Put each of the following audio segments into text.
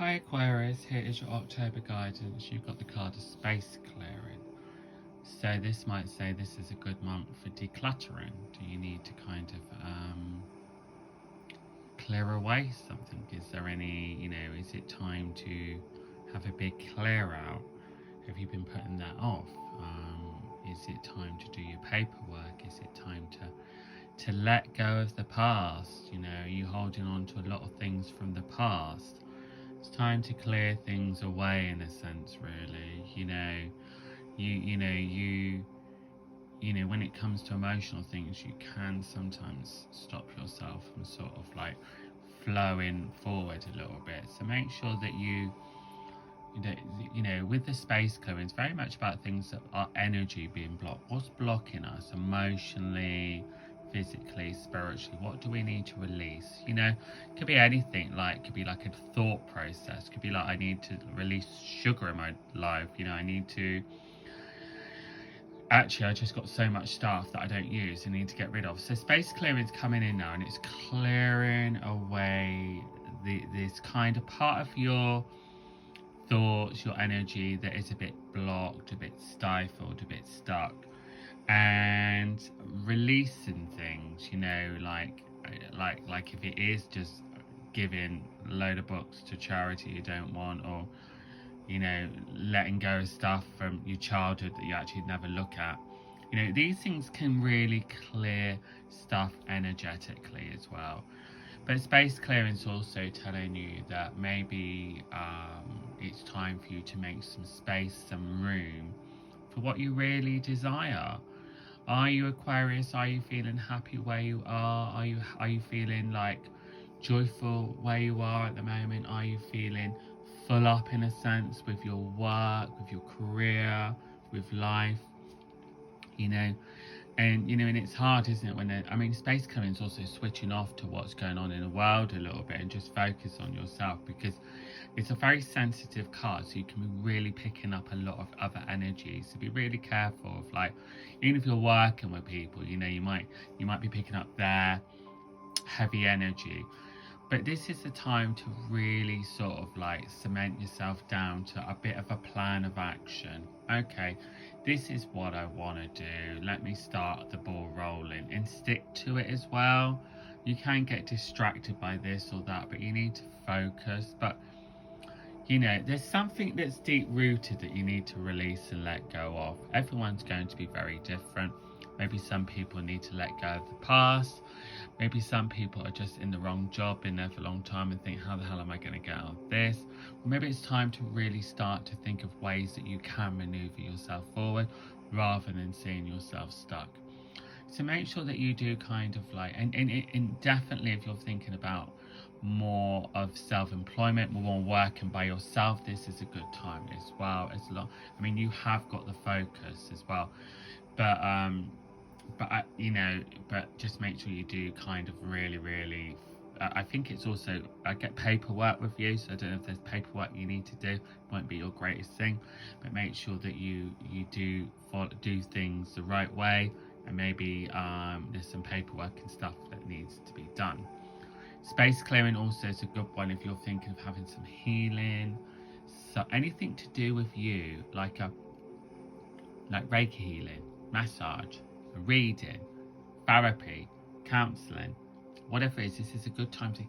Hi Aquarius, here is your October guidance. You've got the card of space clearing. So this might say this is a good month for decluttering. Do you need to kind of clear away something? Is there any, is it time to have a big clear out? Have you been putting that off? Is it time to do your paperwork? Is it time to let go of the past? Are you holding on to a lot of things from the past? It's time to clear things away, in a sense, really. When it comes to emotional things, you can sometimes stop yourself from sort of like flowing forward a little bit. So make sure that with the space clearing, it's very much about things that are energy being blocked. What's blocking us emotionally, physically, spiritually? What do we need to release? Could be anything. Could be like a thought process. Could be like, I need to release sugar in my life. I just got so much stuff that I don't use and need to get rid of. So space clearing is coming in now, and it's clearing away this kind of part of your thoughts, your energy that is a bit blocked, a bit stifled, a bit stuck, and releasing things. Like if it is just giving a load of books to charity you don't want, or letting go of stuff from your childhood that you actually never look at. These things can really clear stuff energetically as well. But space clearing is also telling you that maybe it's time for you to make some space, some room for what you really desire. Are you Aquarius? Are you feeling happy where you are? Are you feeling like joyful where you are at the moment? Are you feeling full up, in a sense, with your work, with your career, with life? And it's hard, isn't it, space clearing is also switching off to what's going on in the world a little bit and just focus on yourself, because it's a very sensitive card, so you can be really picking up a lot of other energies. So be really careful of, even if you're working with people, you might be picking up their heavy energy. But this is the time to really sort of cement yourself down to a bit of a plan of action. Okay, this is what I want to do. Let me start the ball rolling and stick to it as well. You can get distracted by this or that, but you need to focus. But there's something that's deep rooted that you need to release and let go of. Everyone's going to be very different. Maybe some people need to let go of the past. Maybe some people are just in the wrong job, been there for a long time, and think, how the hell am I going to get out of this? Or maybe it's time to really start to think of ways that you can maneuver yourself forward rather than seeing yourself stuck. So make sure that you do kind of and definitely if you're thinking about more of self-employment, more working by yourself, this is a good time as well. You have got the focus as well, but just make sure you do kind of really. I think it's also, I get paperwork with you, so I don't know if there's paperwork you need to do. It won't be your greatest thing, but make sure that you do things the right way, and maybe there's some paperwork and stuff that needs to be done. Space clearing also is a good one if you're thinking of having some healing. So anything to do with you, like Reiki healing, massage, reading, therapy, counselling, whatever it is, this is a good time to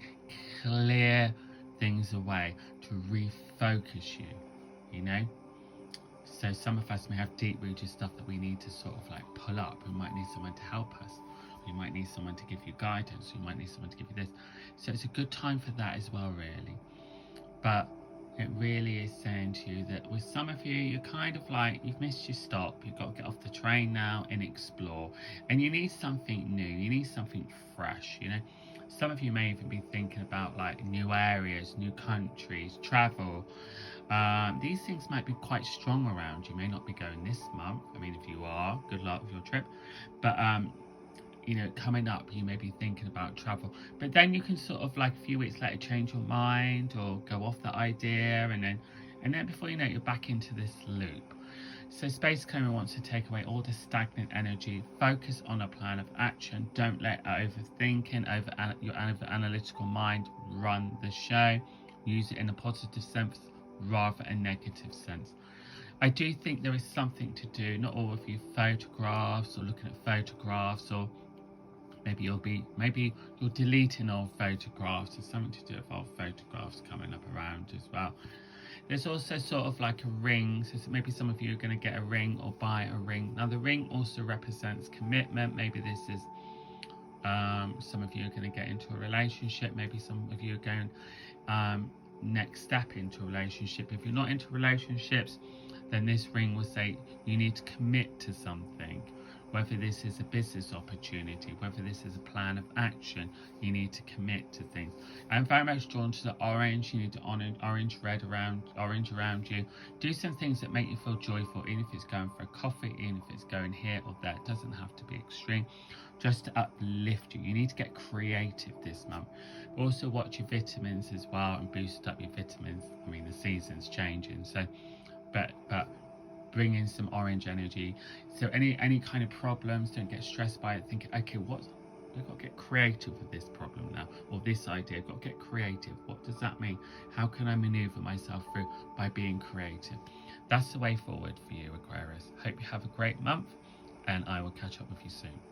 clear things away, to refocus you. So some of us may have deep-rooted stuff that we need to sort of pull up. We might need someone to help us. We might need someone to give you guidance. We might need someone to give you this. So it's a good time for that as well, really. But it really is saying to you that with some of you, you're kind of you've missed your stop. You've got to get off the train now and explore. And you need something new. You need something fresh, Some of you may even be thinking about new areas, new countries, travel. These things might be quite strong around. You may not be going this month. If you are, good luck with your trip. But coming up, you may be thinking about travel, but then you can sort of a few weeks later change your mind or go off that idea, and then before you know it, you're back into this loop. So space clearing wants to take away all the stagnant energy. Focus on a plan of action. Don't let overthinking, your over analytical mind run the show. use it in a positive sense rather a negative sense. I do think there is something to do, not all of you photographs or looking at photographs, or maybe you're deleting old photographs. There's something to do with old photographs coming up around as well. There's also sort of like a ring, so maybe some of you are going to get a ring or buy a ring. Now the ring also represents commitment. Maybe this is some of you are going to get into a relationship. Maybe some of you are going next step into a relationship. If you're not into relationships, then this ring will say you need to commit to something. Whether this is a business opportunity, whether this is a plan of action, you need to commit to things. I'm very much drawn to the orange. You need to orange around you. Do some things that make you feel joyful, even if it's going for a coffee, even if it's going here or there. It doesn't have to be extreme, just to uplift you. You need to get creative this month. Also watch your vitamins as well and boost up your vitamins. I mean, the season's changing, so but bring in some orange energy. So any kind of problems, don't get stressed by it. Think, okay, I've got to get creative with this problem now, or this idea. I've got to get creative. What does that mean? How can I maneuver myself through by being creative? That's the way forward for you, Aquarius. Hope you have a great month, and I will catch up with you soon.